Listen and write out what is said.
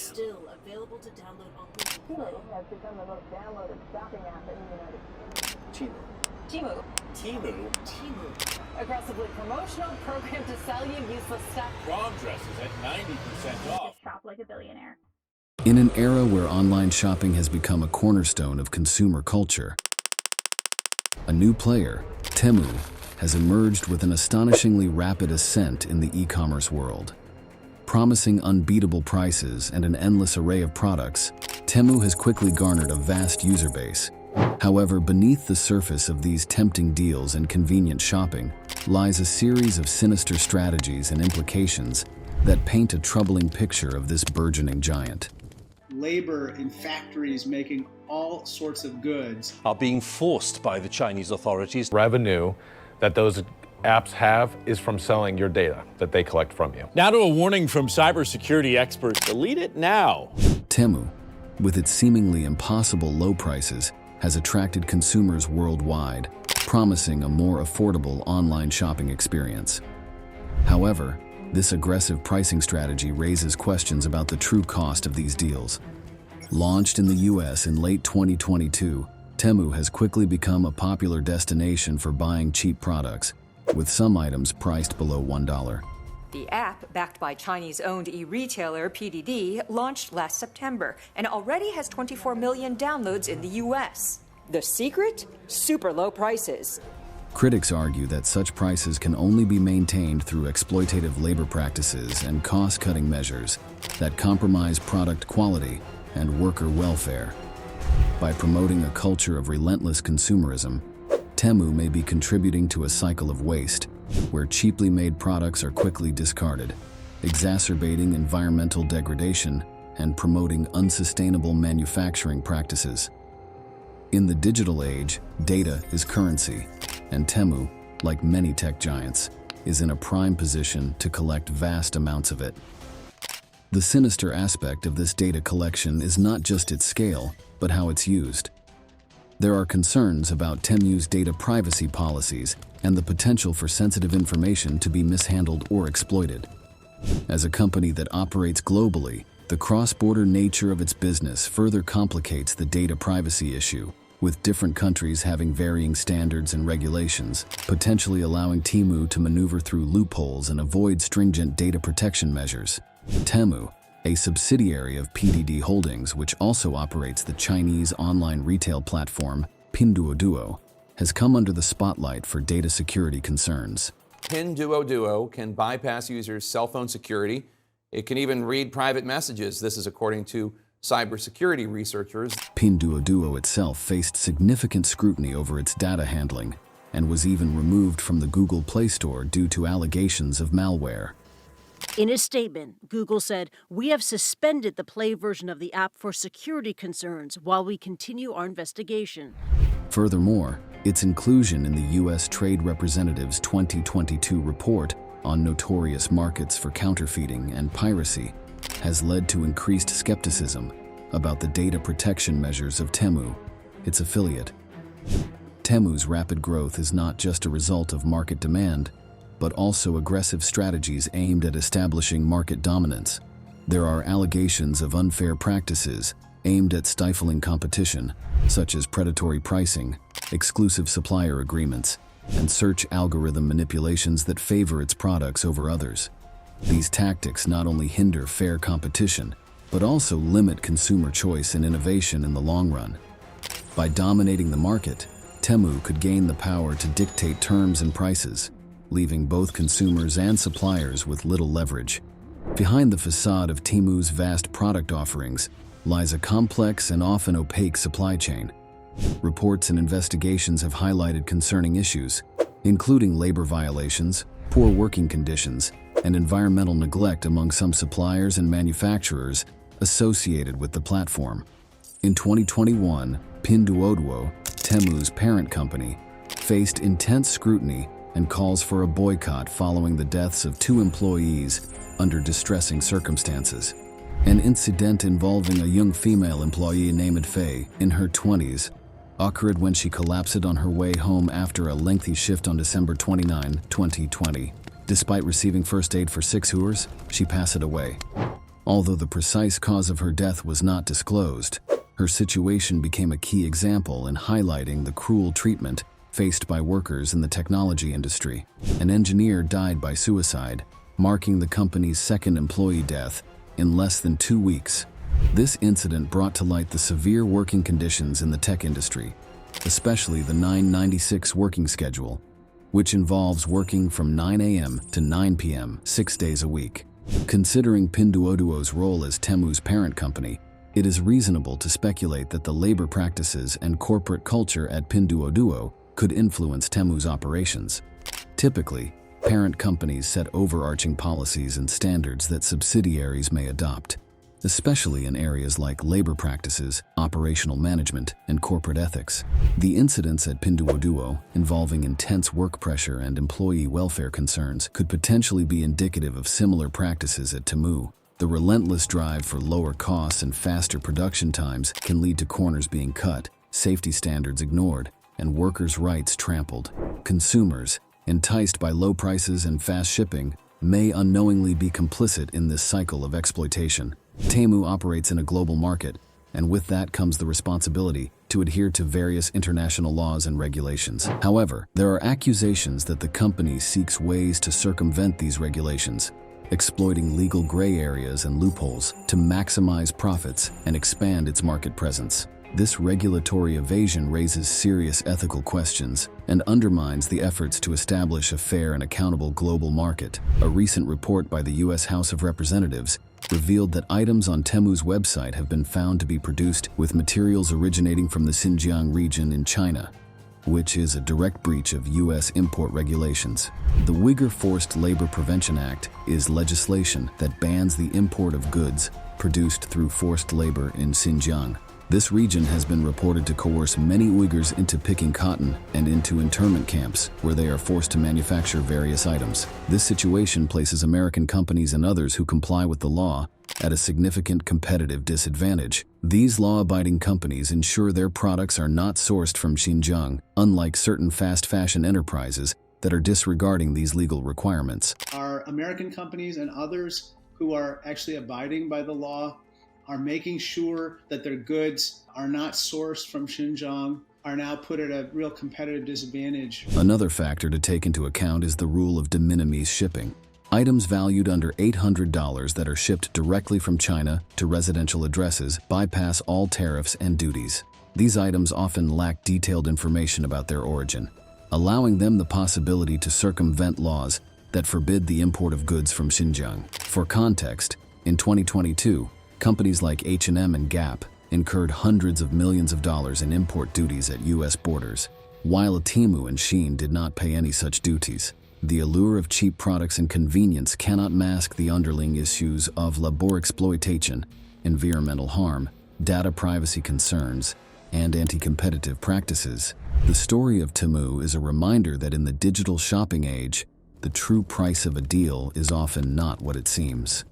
Still available to download on Google Play. Temu has become the most downloaded shopping app in the United States. Temu. Temu. Aggressively promotional program to sell you useless stuff. Prom dresses at 90% off. Shop like a billionaire. In an era where online shopping has become a cornerstone of consumer culture, a new player, Temu, has emerged with an astonishingly rapid ascent in the e-commerce world. Promising unbeatable prices and an endless array of products, Temu has quickly garnered a vast user base. However, beneath the surface of these tempting deals and convenient shopping lies a series of sinister strategies and implications that paint a troubling picture of this burgeoning giant. Labor in factories making all sorts of goods are being forced by the Chinese authorities. Revenue that those apps have is from selling your data that they collect from you. Now to a warning from cybersecurity experts. Delete it now. Temu, with its seemingly impossible low prices, has attracted consumers worldwide, promising a more affordable online shopping experience. However, this aggressive pricing strategy raises questions about the true cost of these deals. Launched in the US in late 2022, Temu has quickly become a popular destination for buying cheap products, with some items priced below $1. The app, backed by Chinese-owned e-retailer PDD, launched last September and already has 24 million downloads in the US. The secret? Super low prices. Critics argue that such prices can only be maintained through exploitative labor practices and cost-cutting measures that compromise product quality and worker welfare. By promoting a culture of relentless consumerism, Temu may be contributing to a cycle of waste, where cheaply made products are quickly discarded, exacerbating environmental degradation and promoting unsustainable manufacturing practices. In the digital age, data is currency, and Temu, like many tech giants, is in a prime position to collect vast amounts of it. The sinister aspect of this data collection is not just its scale, but how it's used. There are concerns about Temu's data privacy policies and the potential for sensitive information to be mishandled or exploited. As a company that operates globally, the cross-border nature of its business further complicates the data privacy issue, with different countries having varying standards and regulations, potentially allowing Temu to maneuver through loopholes and avoid stringent data protection measures. Temu, a subsidiary of PDD Holdings, which also operates the Chinese online retail platform Pinduoduo, has come under the spotlight for data security concerns. Pinduoduo can bypass users' cell phone security. It can even read private messages. This is according to cybersecurity researchers. Pinduoduo itself faced significant scrutiny over its data handling and was even removed from the Google Play Store due to allegations of malware. In a statement, Google said, "We have suspended the Play version of the app for security concerns while we continue our investigation." Furthermore, its inclusion in the U.S. Trade Representative's 2022 report on notorious markets for counterfeiting and piracy has led to increased skepticism about the data protection measures of Temu, its affiliate. Temu's rapid growth is not just a result of market demand, but also aggressive strategies aimed at establishing market dominance. There are allegations of unfair practices aimed at stifling competition, such as predatory pricing, exclusive supplier agreements, and search algorithm manipulations that favor its products over others. These tactics not only hinder fair competition, but also limit consumer choice and innovation in the long run. By dominating the market, Temu could gain the power to dictate terms and prices, leaving both consumers and suppliers with little leverage. Behind the facade of Temu's vast product offerings lies a complex and often opaque supply chain. Reports and investigations have highlighted concerning issues, including labor violations, poor working conditions, and environmental neglect among some suppliers and manufacturers associated with the platform. In 2021, Pinduoduo, Temu's parent company, faced intense scrutiny and calls for a boycott following the deaths of 2 employees under distressing circumstances. An incident involving a young female employee named Faye, in her 20s, occurred when she collapsed on her way home after a lengthy shift on December 29, 2020. Despite receiving first aid for 6 hours, she passed away. Although the precise cause of her death was not disclosed, her situation became a key example in highlighting the cruel treatment faced by workers in the technology industry. An engineer died by suicide, marking the company's second employee death in less than 2 weeks. This incident brought to light the severe working conditions in the tech industry, especially the 996 working schedule, which involves working from 9 a.m. to 9 p.m. 6 days a week. Considering Pinduoduo's role as Temu's parent company, it is reasonable to speculate that the labor practices and corporate culture at Pinduoduo could influence Temu's operations. Typically, parent companies set overarching policies and standards that subsidiaries may adopt, especially in areas like labor practices, operational management, and corporate ethics. The incidents at Pinduoduo, involving intense work pressure and employee welfare concerns, could potentially be indicative of similar practices at Temu. The relentless drive for lower costs and faster production times can lead to corners being cut, safety standards ignored, and workers' rights trampled. Consumers, enticed by low prices and fast shipping, may unknowingly be complicit in this cycle of exploitation. Temu operates in a global market, and with that comes the responsibility to adhere to various international laws and regulations. However, there are accusations that the company seeks ways to circumvent these regulations, exploiting legal gray areas and loopholes to maximize profits and expand its market presence. This regulatory evasion raises serious ethical questions and undermines the efforts to establish a fair and accountable global market. A recent report by the U.S. House of Representatives revealed that items on Temu's website have been found to be produced with materials originating from the Xinjiang region in China, which is a direct breach of U.S. import regulations. The Uyghur Forced Labor Prevention Act is legislation that bans the import of goods produced through forced labor in Xinjiang. This region has been reported to coerce many Uyghurs into picking cotton and into internment camps, where they are forced to manufacture various items. This situation places American companies and others who comply with the law at a significant competitive disadvantage. These law-abiding companies ensure their products are not sourced from Xinjiang, unlike certain fast fashion enterprises that are disregarding these legal requirements. Our American companies and others who are actually abiding by the law are making sure that their goods are not sourced from Xinjiang, are now put at a real competitive disadvantage. Another factor to take into account is the rule of de minimis shipping. Items valued under $800 that are shipped directly from China to residential addresses bypass all tariffs and duties. These items often lack detailed information about their origin, allowing them the possibility to circumvent laws that forbid the import of goods from Xinjiang. For context, in 2022, companies like H&M and Gap incurred hundreds of millions of dollars in import duties at U.S. borders, while Temu and Shein did not pay any such duties. The allure of cheap products and convenience cannot mask the underlying issues of labor exploitation, environmental harm, data privacy concerns, and anti-competitive practices. The story of Temu is a reminder that in the digital shopping age, the true price of a deal is often not what it seems.